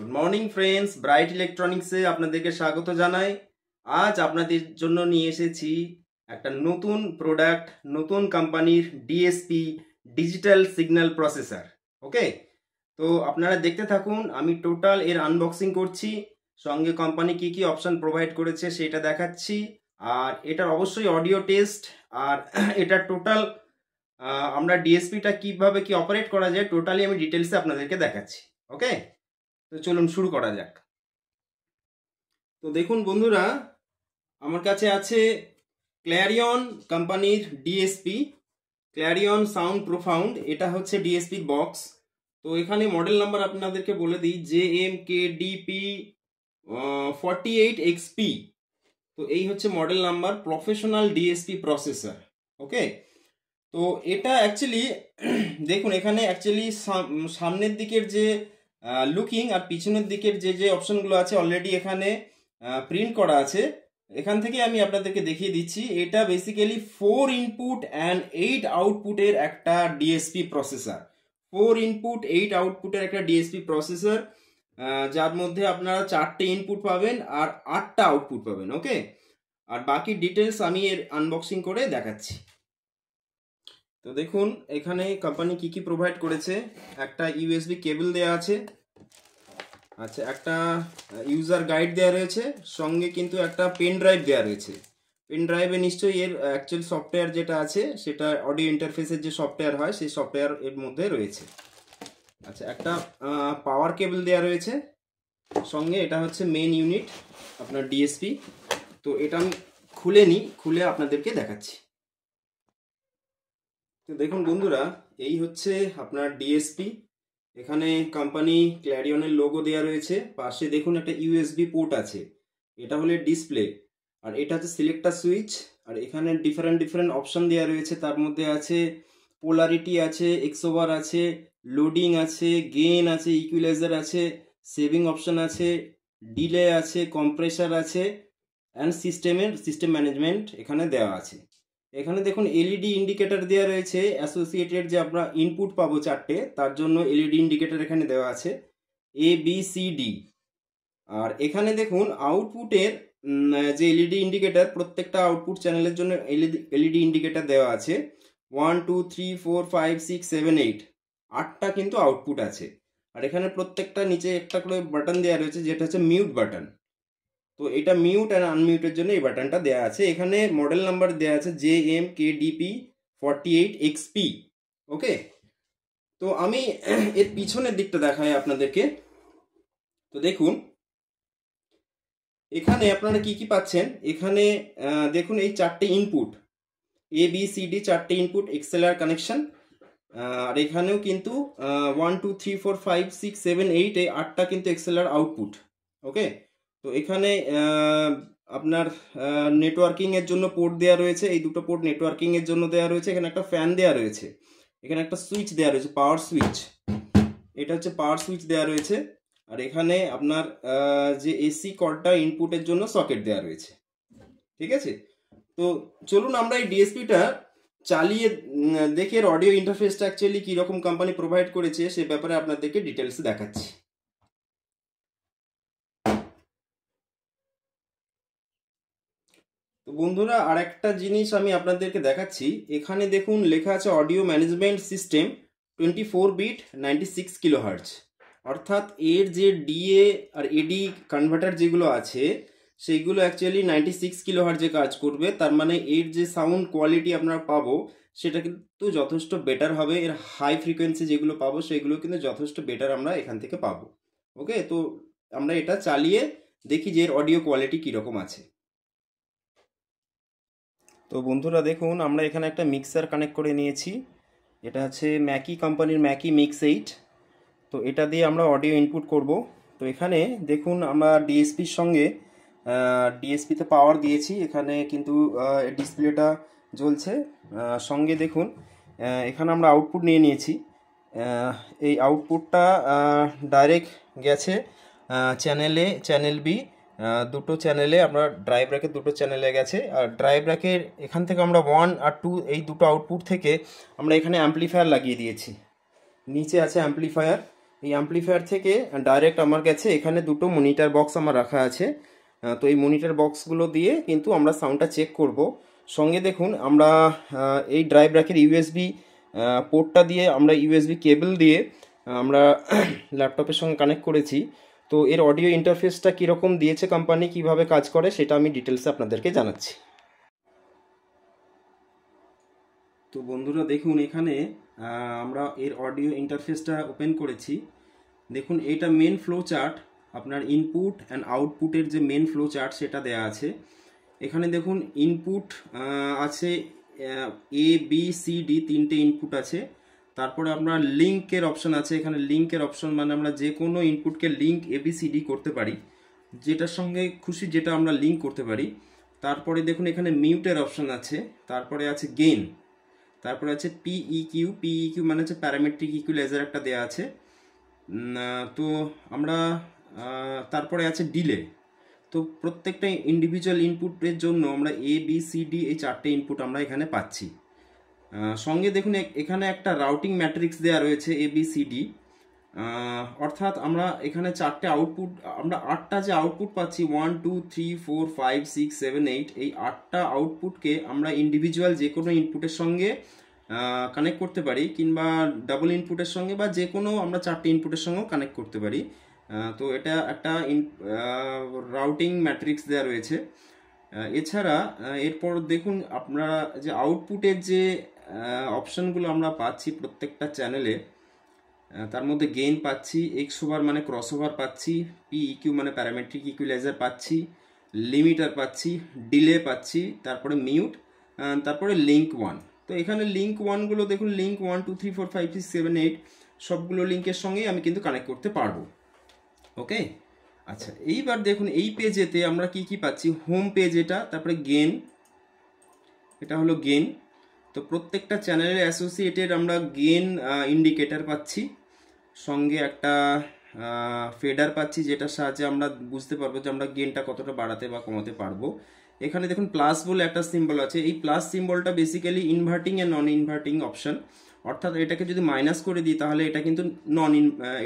Good morning friends, bright ইলেকট্রনিক্সে আপনাদেরকে স্বাগত জানাই। আজ আপনাদের জন্য নিয়ে এসেছি একটা নতুন প্রোডাক্ট, নতুন কোম্পানির DSP digital signal processor. Okay, তো আপনারা দেখতে থাকুন, আমি টোটাল এর আনবক্সিং করছি, সঙ্গে কোম্পানি কি কি অপশন প্রোভাইড করেছে সেটা দেখাচ্ছি, আর এটার অবশ্যই অডিও টেস্ট, আর এটার টোটাল আমরা ডিএসপিটা কিভাবে কি অপারেট করা যায় টোটালি আমি ডিটেলসে আপনাদেরকে দেখাচ্ছি। ওকে, তো চলুন শুরু করা যাক। তো দেখুন বন্ধুরা, আমার কাছে আছে ক্ল্যারিয়ন কোম্পানির ডিএসপি, ক্ল্যারিয়ন সাউন্ড প্রোফাউন্ড। এটা হচ্ছে ডিএসপির বক্স। তো এখানে মডেল নাম্বার আপনাদেরকে বলে দিই, JMKDP 48XP। তো এই হচ্ছে model number, professional DSP processor. Okay, তো এটা অ্যাকচুয়ালি দেখুন, এখানে অ্যাকচুয়ালি সামনের দিকের যে লুকিং আর পিছনের দিকের যে অপশনগুলো আছে অলরেডি এখানে প্রিন্ট করা আছে। এখান থেকে আমি আপনাদেরকে দেখিয়ে দিচ্ছি। এটা বেসিক্যালি 4 ইনপুট অ্যান্ড 8 আউটপুটের একটা ডিএসপি প্রসেসর। 4 ইনপুট 8 আউটপুটের একটা ডিএসপি প্রসেসর, যার মধ্যে আপনারা 4টে ইনপুট পাবেন আর 8টা আউটপুট পাবেন। ওকে, আর বাকি ডিটেলস আমি এর আনবক্সিং করে দেখাচ্ছি। তো দেখুন এখানে কোম্পানি কি কি প্রোভাইড করেছে। একটা ইউএসবি কেবল দেওয়া আছে, আচ্ছা একটা ইউজার গাইড দেওয়া রয়েছে, সঙ্গে কিন্তু একটা পেন ড্রাইভ দেওয়া রয়েছে। পেন ড্রাইভে নিশ্চয়ই এর অ্যাকচুয়াল সফটওয়্যার যেটা আছে সেটা অডিও ইন্টারফেসের যে সফটওয়্যার হয় সেই সফটওয়্যার এর মধ্যে রয়েছে। আচ্ছা একটা পাওয়ার কেবল দেওয়া রয়েছে সঙ্গে। এটা হচ্ছে মেন ইউনিট আপনার ডিএসপি। তো এটা আমি খুলে আপনাদেরকে দেখাচ্ছি। তো দেখুন বন্ধুরা, এই হচ্ছে আপনার ডিএসপি। এখানে কোম্পানি ক্ল্যারিয়নের লোগো দেওয়া রয়েছে। পাশে দেখুন একটা ইউএসবি পোর্ট আছে, এটা হলো ডিসপ্লে, আর এটা হচ্ছে সিলেক্টার সুইচ। আর এখানে ডিফারেন্ট অপশন দেওয়া রয়েছে, তার মধ্যে আছে পোলারিটি আছে, এক্সওভার আছে, লোডিং আছে, গেইন আছে, ইকুইলাইজার আছে, সেভিং অপশন আছে, ডিলে আছে, কম্প্রেসার আছে, অ্যান্ড সিস্টেম ম্যানেজমেন্ট এখানে দেওয়া আছে। এখানে দেখুন এলইডি ইন্ডিকেটর দেওয়া রয়েছে, অ্যাসোসিয়েটেড যে আমরা ইনপুট পাবো 4টে, তার জন্য এলইডি ইন্ডিকেটর এখানে দেওয়া আছে ABCD। আর এখানে দেখুন আউটপুটের যে এলইডি ইন্ডিকেটর, প্রত্যেকটা আউটপুট চ্যানেলের জন্য এলইডি ইন্ডিকেটর দেওয়া আছে। 1 2 3 4 5 6 7 8 8টা কিন্তু আউটপুট আছে। আর এখানে প্রত্যেকটা নিচে একটা করে বাটন দেওয়া রয়েছে, যেটা হচ্ছে মিউট বাটন। তো এটা মিউট আর আনমিউটের জন্য এই বাটনটা দেওয়া আছে। এখানে মডেল নাম্বার দেওয়া আছে JMKDP 48XP। ওকে, তো আমি এর পিছনের দিকটা দেখাই আপনাদেরকে। তো দেখুন এখানে আপনারা কি কি পাচ্ছেন। এখানে দেখুন এই 4টে ইনপুট, ABCD 4টে ইনপুট XLR কানেকশন। আর এখানেও কিন্তু 1 2 3 4 5 6 7 8 এই 8টা কিন্তু XLR আউটপুট। ওকে, তো এখানে আপনার নেটওয়ার্কিং এর জন্য পোর্ট দেওয়া রয়েছে, এই দুটো পোর্ট নেটওয়ার্কিং এর জন্য দেওয়া রয়েছে। এখানে একটা ফ্যান দেওয়া রয়েছে, এখানে একটা সুইচ দেওয়া রয়েছে, পাওয়ার সুইচ। এটা হচ্ছে পাওয়ার সুইচ দেওয়া রয়েছে। আর এখানে আপনার যে এসি কর্ডটা ইনপুটের জন্য সকেট দেওয়া রয়েছে। ঠিক আছে, তো চলুন আমরা এই ডিএসপিটা চালিয়ে দেখে এর অডিও ইন্টারফেসটা অ্যাকচুয়ালি কীরকম কোম্পানি প্রোভাইড করেছে সে ব্যাপারে আপনাদেরকে ডিটেলস দেখাচ্ছি। তো বন্ধুরা, আর একটা জিনিস আমি আপনাদেরকে দেখাচ্ছি। এখানে দেখুন লেখা আছে audio management system 24 bit 96 kilohertz. অর্থাৎ এর যে ডিএ আর এডি কনভার্টার যেগুলো আছে সেইগুলো অ্যাকচুয়ালি 96 কিলোহার্টজে কাজ করবে। তার মানে এর যে সাউন্ড কোয়ালিটি আপনারা পাবো সেটা কিন্তু যথেষ্ট বেটার হবে। এর হাই ফ্রিকোয়েন্সি যেগুলো পাবো সেগুলো কিন্তু যথেষ্ট বেটার আমরা এখান থেকে পাবো। ওকে, তো আমরা এটা চালিয়ে দেখি যে এর অডিও কোয়ালিটি কীরকম আছে। তো বন্ধুরা দেখুন, আমরা এখানে একটা মিক্সার কানেক্ট করে নিয়েছি। এটা হচ্ছে ম্যাকি কোম্পানির ম্যাকি মিক্স 8। তো এটা দিয়ে আমরা অডিও ইনপুট করব। তো এখানে দেখুন আমরা ডিএসপির সঙ্গে ডিএসপিতে পাওয়ার দিয়েছি, এখানে কিন্তু ডিসপ্লেটা জ্বলছে। সঙ্গে দেখুন এখানে আমরা আউটপুট নিয়ে নিয়েছি। এই আউটপুটটা ডাইরেক্ট গেছে চ্যানেল বি। দুটো চ্যানেলে আমরা ড্রাইভ র্যাকের দুটো চ্যানেলে গেছে। আর ড্রাইভ র্যাকের এখান থেকে আমরা 1 আর 2 এই দুটো আউটপুট থেকে আমরা এখানে অ্যাম্পলিফায়ার লাগিয়ে দিয়েছি। নিচে আছে অ্যাম্পলিফায়ার, এই অ্যাম্পলিফায়ার থেকে ডাইরেক্ট আমার কাছে এখানে দুটো মনিটর বক্স আমার রাখা আছে। তো এই মনিটর বক্সগুলো দিয়ে কিন্তু আমরা সাউন্ডটা চেক করব। সঙ্গে দেখুন আমরা এই ড্রাইভ র্যাকের ইউএসবি পোর্টটা দিয়ে আমরা ইউএসবি কেবল দিয়ে আমরা ল্যাপটপের সঙ্গে কানেক্ট করেছি। তো এর অডিও ইন্টারফেসটা কীরকম দিয়েছে কোম্পানি, কিভাবে কাজ করে সেটা আমি ডিটেলসে আপনাদেরকে জানাচ্ছি। তো বন্ধুরা দেখুন, এখানে আমরা এর অডিও ইন্টারফেসটা ওপেন করেছি। দেখুন এটা মেন ফ্লো চার্ট, আপনার ইনপুট অ্যান্ড আউটপুটের যে মেন ফ্লো চার্ট সেটা দেয়া আছে। এখানে দেখুন ইনপুট আছে এ বি সি ডি, তিনটে ইনপুট আছে। তারপরে আপনার লিঙ্কের অপশন আছে। এখানে লিঙ্কের অপশন মানে আমরা যে কোনো ইনপুটকে লিঙ্ক এবিসিডি করতে পারি, যেটার সঙ্গে খুশি যেটা আমরা লিঙ্ক করতে পারি। তারপরে দেখুন এখানে মিউটের অপশন আছে। তারপরে আছে গেইন, তারপরে আছে পিইকিউ মানে হচ্ছে প্যারামেট্রিক ইকুয়ালাইজার একটা দেয়া আছে। তো আমরা তারপরে আছে ডিলে। তো প্রত্যেকটা ইন্ডিভিজুয়াল ইনপুটের জন্য আমরা এ বি সি ডি এই চারটে ইনপুট আমরা এখানে পাচ্ছি। সঙ্গে দেখুন এখানে একটা রাউটিং ম্যাট্রিক্স দেওয়া রয়েছে এ বি সি ডি, অর্থাৎ আমরা এখানে চারটে আউটপুট, আমরা 8টা যে আউটপুট পাচ্ছি 1 2 3 4 5 6 7 8, এই 8টা আউটপুটকে আমরা ইন্ডিভিজুয়াল যে কোনো ইনপুটের সঙ্গে কানেক্ট করতে পারি, কিংবা ডাবল ইনপুটের সঙ্গে বা যে কোনো আমরা চারটে ইনপুটের সঙ্গেও কানেক্ট করতে পারি। তো এটা একটা রাউটিং ম্যাট্রিক্স দেওয়া রয়েছে। এছাড়া এরপর দেখুন আপনারা যে আউটপুটের যে অপশনগুলো আমরা পাচ্ছি প্রত্যেকটা চ্যানেলে, তার মধ্যে গেইন পাচ্ছি, এক্স ওভার মানে ক্রস ওভার পাচ্ছি, পিইকিউ মানে প্যারামেট্রিক ইকুয়ালাইজার পাচ্ছি, লিমিটার পাচ্ছি, ডিলে পাচ্ছি, তারপরে মিউট, তারপরে লিঙ্ক ওয়ান। তো এখানে লিঙ্ক ওয়ানগুলো দেখুন, লিঙ্ক 1 2 3 4 5 6 7 8 সবগুলো লিঙ্কের সঙ্গেই আমি কিন্তু কানেক্ট করতে পারবো। ওকে, আচ্ছা এইবার দেখুন এই পেজেতে আমরা কি কি পাচ্ছি। হোম পেজ এটা, তারপরে গেন, এটা হলো গেন। তো প্রত্যেকটা চ্যানেলের অ্যাসোসিয়েটেড আমরা গেন ইন্ডিকেটর পাচ্ছি, সঙ্গে একটা ফেডার পাচ্ছি, যেটার সাহায্যে আমরা বুঝতে পারবো যে আমরা গেনটা কতটা বাড়াতে বা কমাতে পারবো। এখানে দেখুন প্লাস বলে একটা সিম্বল আছে। এই প্লাস সিম্বলটা basically inverting and non inverting option, অর্থাৎ এটাকে যদি মাইনাস করে দিই তাহলে এটা কিন্তু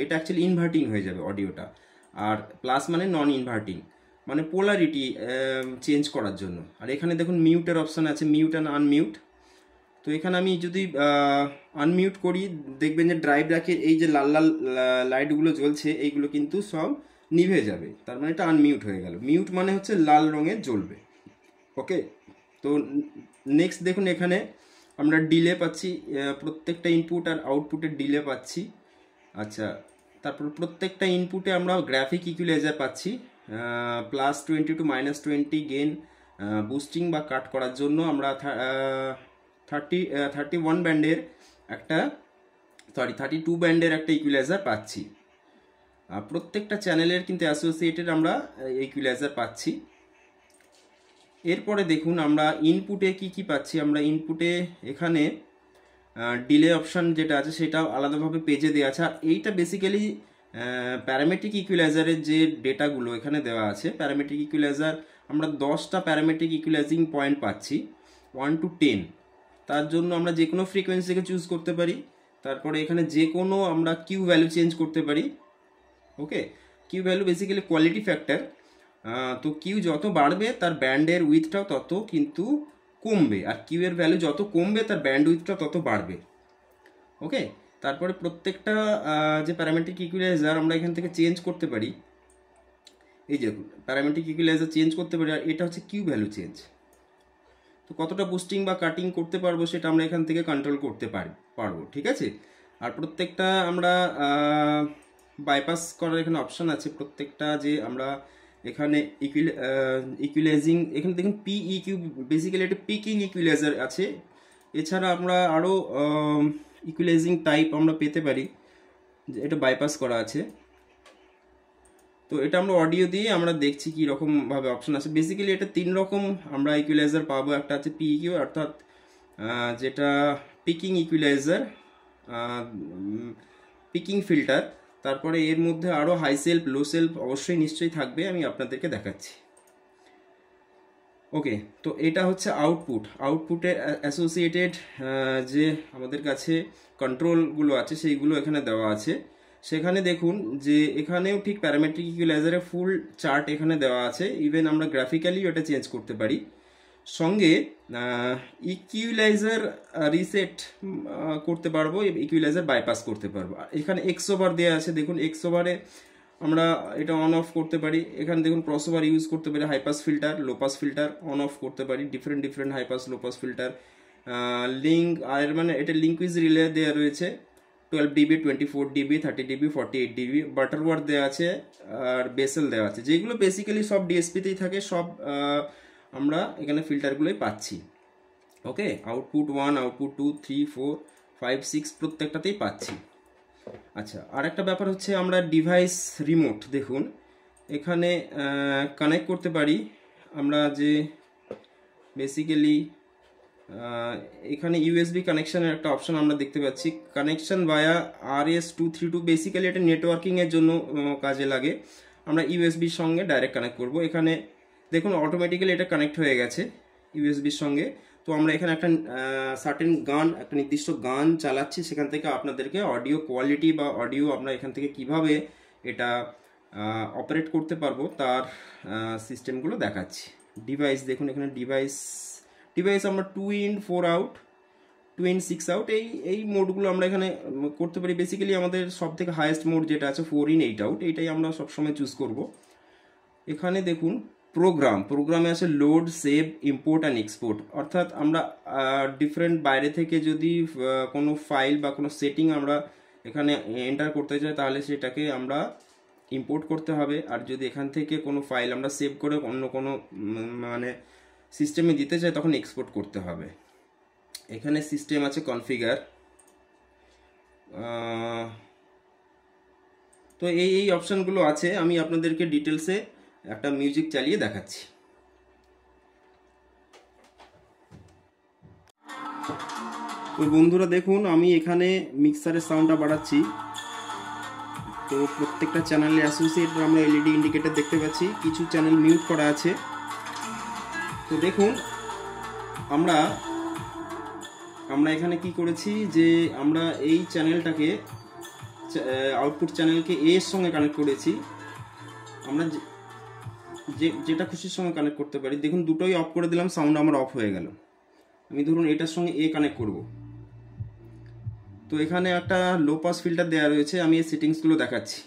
এটা অ্যাকচুয়ালি ইনভার্টিং হয়ে যাবে অডিওটা। আর প্লাস মানে নন ইনভার্টিং, মানে পোলারিটি চেঞ্জ করার জন্য। আর এখানে দেখুন মিউটের অপশন আছে, মিউট অ্যান্ড আনমিউট। তো এখানে আমি যদি আনমিউট করি, দেখবেন যে ড্রাইভ র্যাকের এই যে লাল লাল লাইটগুলো জ্বলছে এইগুলো কিন্তু সব নিভে যাবে, তার মানে এটা আনমিউট হয়ে গেল। মিউট মানে হচ্ছে লাল রঙের জ্বলবে। ওকে, তো নেক্সট দেখুন এখানে আমরা ডিলে পাচ্ছি, প্রত্যেকটা ইনপুট আর আউটপুটের ডিলে পাচ্ছি। আচ্ছা, তারপর প্রত্যেকটা ইনপুটে আমরা গ্রাফিক ইকুয়ালাইজার পাচ্ছি, +20 টু -20 গেইন বুস্টিং বা কাট করার জন্য আমরা 31 ব্যান্ডের একটা 32 ব্যান্ডের একটা ইকুয়ালাইজার পাচ্ছি। প্রত্যেকটা চ্যানেলের কিন্তু অ্যাসোসিয়েটেড আমরা ইকুয়ালাইজার পাচ্ছি। এরপরে দেখুন আমরা ইনপুটে কি কি পাচ্ছি। আমরা ইনপুটে এখানে ডিলে অপশন যেটা আছে সেটা আলাদাভাবে পেজে দেওয়া আছে। আর এইটা বেসিক্যালি প্যারামেট্রিক ইকুয়ালাইজারের যে ডেটাগুলো এখানে দেওয়া আছে। প্যারামেট্রিক ইকুয়ালাইজার আমরা 10টা প্যারামেট্রিক ইকুয়ালাইজিং পয়েন্ট পাচ্ছি 1 to 10। তার জন্য আমরা যে কোনো ফ্রিকোয়েন্সিকে চুজ করতে পারি। তারপরে এখানে যে কোনো আমরা কিউ ভ্যালু চেঞ্জ করতে পারি। Okay, Q value basically quality factor. তো কিউ যত বাড়বে তার ব্যান্ডের উইথটাও তত কিন্তু কমবে, আর কিউ এর ভ্যালু যত কমবে তার ব্যান্ড উইথটা তত বাড়বে। ওকে, তারপরে প্রত্যেকটা যে প্যারামেট্রিক ইকুয়ালাইজার আমরা এখান থেকে চেঞ্জ করতে পারি। এই যে প্যারামেট্রিক ইকুয়ালাইজার চেঞ্জ করতে পারি, আর এটা হচ্ছে কিউ ভ্যালু চেঞ্জ। তো কতটা বুস্টিং বা কাটিং করতে পারবো সেটা আমরা এখান থেকে কন্ট্রোল করতে পারবো। ঠিক আছে, আর প্রত্যেকটা আমরা বাইপাস করার এখানে অপশান আছে। প্রত্যেকটা যে আমরা এখানে ইকুয়ালাইজিং, এখানে দেখুন পিইকিউ বেসিক্যালি একটা পিকিং ইকুয়ালাইজার আছে। এছাড়া আমরা আরও ইকুয়ালাইজিং টাইপ আমরা পেতে পারি, এটা বাইপাস করা আছে। তো এটা আমরা অডিও দিয়ে আমরা দেখছি কি রকম ভাবে অপশন আছে। বেসিক্যালি এটা 3 রকম আমরা ইকুয়ালাইজার পাবো। একটা আছে পিইকিউ, অর্থাৎ যেটা পিকিং ইকুয়ালাইজার, পিকিং ফিল্টার। তারপরে এর মধ্যে আরও হাই সেলফ, লো সেলফ অবশ্যই নিশ্চয়ই থাকবে, আমি আপনাদেরকে দেখাচ্ছি। ওকে, তো এটা হচ্ছে আউটপুট। আউটপুটের অ্যাসোসিয়েটেড যে আমাদের কাছে কন্ট্রোলগুলো আছে সেইগুলো এখানে দেওয়া আছে। সেখানে দেখুন যে এখানেও ঠিক প্যারামেট্রিক ইকুয়ালাইজারের ফুল চার্ট এখানে দেওয়া আছে। ইভেন আমরা গ্রাফিক্যালি এটা চেঞ্জ করতে পারি। সঙ্গে ইকুয়ালাইজার রিসেট করতে পারবো, ইকুয়ালাইজার বাইপাস করতে পারবো। এখানে এক্স ওভার দেওয়া আছে, দেখুন এক্স ওভারে আমরা এটা অন অফ করতে পারি। এখানে দেখুন ক্রস ওভার ইউজ করতে পারি, high-pass filter, লোপাস filter on of করতে পারি, ডিফারেন্ট হাইপাস লোপাস ফিল্টার। লিঙ্ক আর মানে এটা লিঙ্ক উইজ রিলে দেওয়া রয়েছে, 12 dB, 24 dB, 30 dB, 48 dB। বাটারওয়ার্থ দেওয়া আছে আর বেসেল দেওয়া আছে, যেগুলো বেসিক্যালি সব ডিএসপিতেই থাকে, সব আমরা এখানে ফিল্টারগুলোই পাচ্ছি। ওকে, আউটপুট 1, আউটপুট 2, 3, 4, 5, 6 প্রত্যেকটাতেই পাচ্ছি। আচ্ছা, আর একটা ব্যাপার হচ্ছে আমরা ডিভাইস রিমোট দেখুন এখানে কানেক্ট করতে পারি। আমরা যে বেসিক্যালি এখানে ইউএসবি কানেকশনের একটা অপশন আমরা দেখতে পাচ্ছি, কানেকশন ভায়া RS232। বেসিক্যালি এটা নেটওয়ার্কিংয়ের জন্য কাজে লাগে। আমরা ইউএসবির সঙ্গে ডাইরেক্ট কানেক্ট করব। এখানে দেখুন অটোমেটিক্যালি এটা কানেক্ট হয়ে গেছে ইউএসবির সঙ্গে। তো আমরা এখানে একটা সার্টেন গান, একটা নির্দিষ্ট গান চালাচ্ছি, সেখান থেকে আপনাদেরকে অডিও কোয়ালিটি বা অডিও আমরা এখান থেকে কিভাবে এটা অপারেট করতে পারবো তার সিস্টেমগুলো দেখাচ্ছি। ডিভাইস দেখুন এখানে ডিভাইস আমরা 2 in 4 out, 2 in 6 out এই মোডগুলো আমরা এখানে করতে পারি। বেসিক্যালি আমাদের সব থেকে হাইয়েস্ট মোড যেটা আছে 4 in 8 out, এইটাই আমরা সবসময় চুজ করব। এখানে দেখুন প্রোগ্রামে আছে load, save, import and export. অর্থাৎ আমরা ডিফারেন্ট বাইরে থেকে যদি কোনো ফাইল বা কোনো সেটিং আমরা এখানে এন্টার করতে চাই তাহলে সেটাকে আমরা ইম্পোর্ট করতে হবে। আর যদি এখান থেকে কোনো ফাইল আমরা সেভ করে অন্য কোনো মানে সিস্টেমে দিতে চাই তখন এক্সপোর্ট করতে হবে। এখানে সিস্টেম আছে কনফিগার। তো এই অপশানগুলো আছে, আমি আপনাদেরকে ডিটেলসে একটা মিউজিক চালিয়ে দেখাচ্ছি। তো বন্ধুরা দেখুন আমি এখানে মিক্সারের সাউন্ডটা বাড়াচ্ছি। তো প্রত্যেকটা চ্যানেলে অ্যাসোসিয়েটেড আমরা এলইডি ইন্ডিকেটর দেখতে পাচ্ছি, কিছু চ্যানেল মিউট করা আছে। তো দেখুন আমরা এখানে কি করেছি যে আমরা এই চ্যানেলটাকে আউটপুট চ্যানেলকে এ এর সঙ্গে কানেক্ট করেছি। আমরা যেটা খুশির সঙ্গে কানেক্ট করতে পারি। দেখুন দুটোই অফ করে দিলাম, সাউন্ড আমার অফ হয়ে গেল। আমি ধরুন এটার সঙ্গে এ কানেক্ট করব। তো এখানে একটা লো পাস ফিল্টার দেওয়া রয়েছে, আমি এই সেটিংসগুলো দেখাচ্ছি।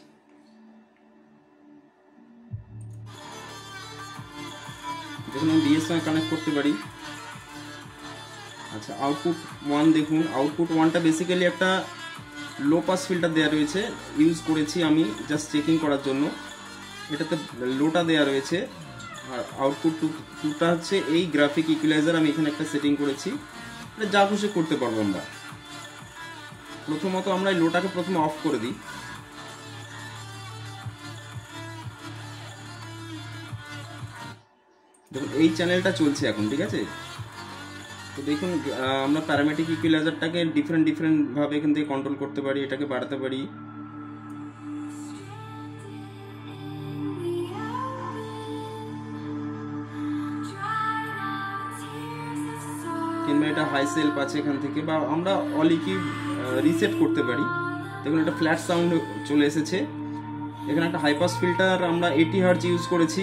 দেখুন আমি ডিএর সঙ্গে কানেক্ট করতে পারি। আচ্ছা, আউটপুট 1 দেখুন, আউটপুট 1টা বেসিক্যালি একটা লো পাস ফিল্টার দেওয়া রয়েছে, ইউজ করেছি আমি জাস্ট চেকিং করার জন্য। এটাতে লোটা দেওয়া রয়েছে। আর আউটপুট 2টা হচ্ছে এই গ্রাফিক ইকুয়ালাইজার, আমি এখানে একটা সেটিং করেছি। এটা যা খুশি করতে পারবো আমরা। প্রথমত আমরা এই লোটাকে প্রথমে অফ করে দিই। দেখুন এই চ্যানেলটা চলছে এখন, ঠিক আছে। তো দেখুন আমরা প্যারামেট্রিক ইকুয়ালাইজারটাকে ডিফারেন্ট ভাবে এখান থেকে কন্ট্রোল করতে পারি, এটাকে বাড়াতে পারি। কিংবা এটা হাই সেলফ আছে এখান থেকে, বা আমরা অল ইকিউ রিসেট করতে পারি। দেখুন এটা ফ্ল্যাট সাউন্ড চলে এসেছে। এখানে একটা হাইপাস ফিল্টার আমরা 80 হার্জ ইউজ করেছি।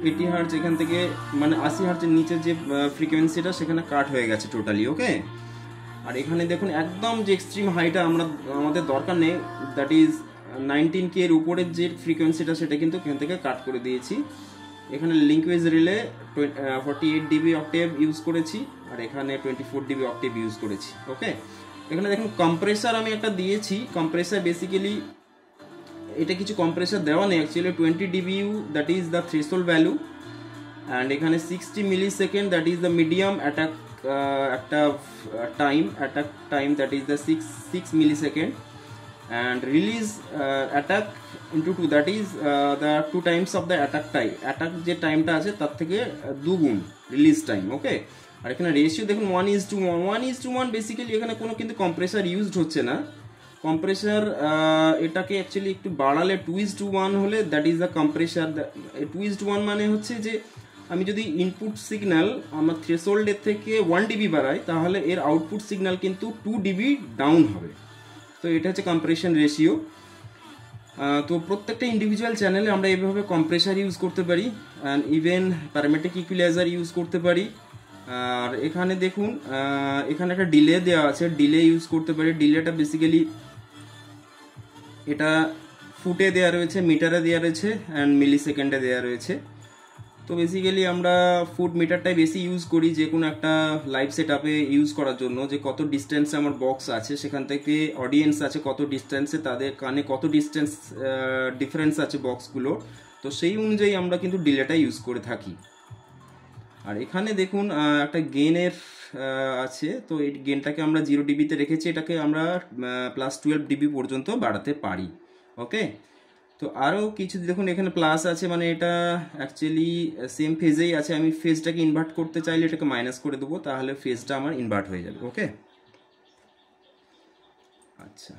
80 হার্জ এখান থেকে মানে 80 হার্জের নিচে যে ফ্রিকোয়েন্সিটা সেখানে কাট হয়ে গেছে টোটালি। ওকে, আর এখানে দেখুন একদম যে এক্সট্রিম হাইটা আমাদের দরকার নেই, দ্যাট ইজ 19K এর উপরের যে ফ্রিকোয়েন্সিটা সেটা কিন্তু এখান থেকে কাট করে দিয়েছি। এখানে লিঙ্কুইজ রিলে 48 dB অক্টেভ ইউজ করেছি, আর এখানে 24 dB অক্টেভ ইউজ করেছি। ওকে, এখানে দেখুন কম্প্রেসার আমি একটা দিয়েছি। কম্প্রেসার বেসিক্যালি এটা কিছু কম্প্রেসার দেওয়া নেই actually. 20 dBu that is the threshold value, and এখানে 60 millisecond that is the medium attack একটা attack time that is the 6 millisecond, and release attack into 2 that is the 2 times of the attack time. attack যে টাইমটা আছে তার থেকে দুগুণ release time. ওকে, আর এখানে ratio দেখুন 1:1 বেসিক্যালি এখানে কোনো কিন্তু কম্প্রেসার ইউজড হচ্ছে না। কম্প্রেসার এটাকে অ্যাকচুয়ালি একটু বাড়ালে 2:1 হলে দ্যাট ইজ দ্য কম্প্রেসার। 2:1 মানে হচ্ছে যে আমি যদি ইনপুট সিগন্যাল আমার থ্রেশহোল্ডের থেকে 1 dB বাড়াই তাহলে এর আউটপুট সিগন্যাল কিন্তু 2 dB ডাউন হবে। তো এটা হচ্ছে কম্প্রেশন রেশিও। তো প্রত্যেকটা ইন্ডিভিজুয়াল চ্যানেলে আমরা এইভাবে কম্প্রেসার ইউজ করতে পারি, and even parametric equaliser use করতে পারি। আর এখানে দেখুন এখানে একটা ডিলে দেওয়া আছে, ডিলে ইউজ করতে পারি। ডিলেটা বেসিক্যালি এটা ফুটে দেওয়া রয়েছে, মিটারে দেওয়া রয়েছে, অ্যান্ড মিলি সেকেন্ডে দেওয়া রয়েছে। তো বেসিক্যালি আমরা ফুট মিটারটাই বেশি ইউজ করি যে কোনো একটা লাইভ সেট আপে ইউজ করার জন্য, যে কত ডিস্টেন্সে আমার বক্স আছে, সেখান থেকে অডিয়েন্স আছে কত ডিস্টেন্সে, তাদের কানে কত ডিস্টেন্স ডিফারেন্স আছে বক্সগুলো, তো সেই অনুযায়ী আমরা কিন্তু ডিলেটা ইউজ করে থাকি। আর এখানে দেখুন একটা গেনের আছে, তো এই গেনটাকে আমরা 0 dB রেখেছি, এটাকে আমরা +12 dB পর্যন্ত বাড়াতে পারি। ওকে, তো আরও কিছু দেখুন এখানে প্লাস আছে, মানে এটা অ্যাকচুয়ালি সেম ফেজেই আছে। আমি ফেজটাকে ইনভার্ট করতে চাইলে এটাকে মাইনাস করে দেবো, তাহলে ফেজটা আমার ইনভার্ট হয়ে যাবে। ওকে, আচ্ছা,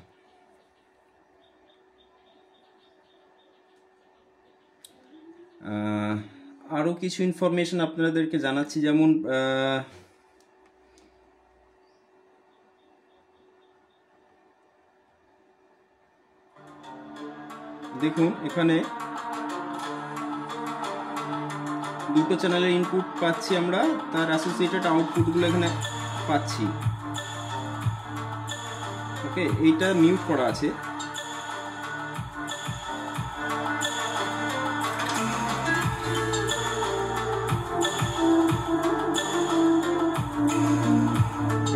আরও কিছু ইনফরমেশন আপনাদেরকে জানাচ্ছি, যেমন দেখুন এখানে দুটো চ্যানেলের ইনপুট পাচ্ছি আমরা, তার অ্যাসোসিয়েটেড আউটপুটগুলো এখানে পাচ্ছি। ওকে, এইটা মিউট করা আছে।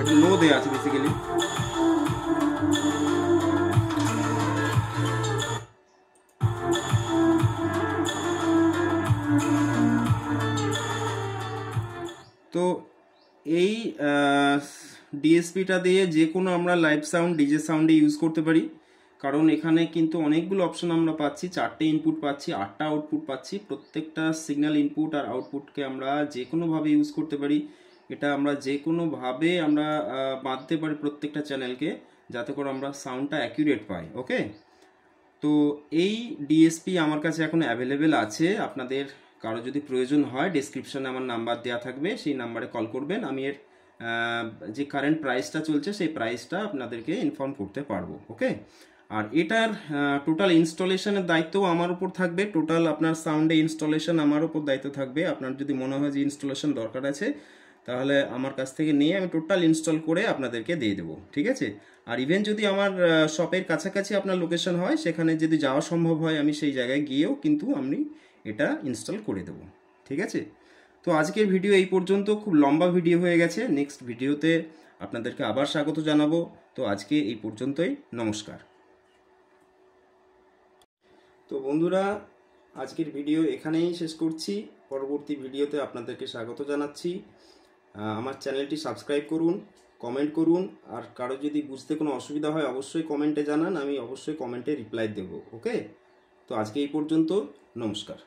এটা লো দেওয়া আছে বেসিক্যালি। তো এই ডিএসপিটা দিয়ে যে কোনো আমরা লাইভ সাউন্ড ডিজে সাউন্ডে ইউজ করতে পারি, কারণ এখানে কিন্তু অনেকগুলো অপশন আমরা পাচ্ছি, 4টে ইনপুট পাচ্ছি, 8টা আউটপুট পাচ্ছি। প্রত্যেকটা সিগন্যাল ইনপুট আর আউটপুটকে আমরা যে কোনোভাবে ইউজ করতে পারি। এটা আমরা যে কোনোভাবে আমরা বাঁধতে পারি প্রত্যেকটা চ্যানেলকে, যাতে করে আমরা সাউন্ডটা অ্যাকিউরেট পাই। ওকে, তো এই ডিএসপি আমার কাছে এখন অ্যাভেলেবেল আছে। আপনাদের কারো যদি প্রয়োজন হয়, ডেসক্রিপশনে আমার নাম্বার দেওয়া থাকবে, সেই নাম্বারে কল করবেন। আমি এর যে কারেন্ট প্রাইসটা চলছে সেই প্রাইসটা আপনাদেরকে ইনফর্ম করতে পারবো। ওকে, আর এটার টোটাল ইনস্টলেশনের দায়িত্বও আমার উপর থাকবে। টোটাল আপনার সাউন্ডে ইনস্টলেশন আমার উপর দায়িত্ব থাকবে। আপনার যদি মনে হয় যে ইনস্টলেশন দরকার আছে, তাহলে আমার কাছ থেকে নিয়ে আমি টোটাল ইনস্টল করে আপনাদেরকে দিয়ে দেবো। ঠিক আছে, আর ইভেন যদি আমার শপের কাছাকাছি আপনার লোকেশন হয়, সেখানে যদি যাওয়া সম্ভব হয়, আমি সেই জায়গায় গিয়েও কিন্তু আমি এটা ইনস্টল করে দেবো। ঠিক আছে, তো আজকের ভিডিও এই পর্যন্ত। খুব লম্বা ভিডিও হয়ে গেছে। নেক্সট ভিডিওতে আপনাদেরকে আবার স্বাগত জানাবো। তো আজকে এই পর্যন্তই, নমস্কার। তো বন্ধুরা, আজকের ভিডিও এখানেই শেষ করছি। পরবর্তী ভিডিওতে আপনাদেরকে স্বাগত জানাচ্ছি। আমার চ্যানেলটি সাবস্ক্রাইব করুন, কমেন্ট করুন, আর কারো যদি বুঝতে কোনো অসুবিধা হয় অবশ্যই কমেন্টে জানান, আমি অবশ্যই কমেন্টে রিপ্লাই দেব। ওকে, তো আজকে এই পর্যন্ত, নমস্কার।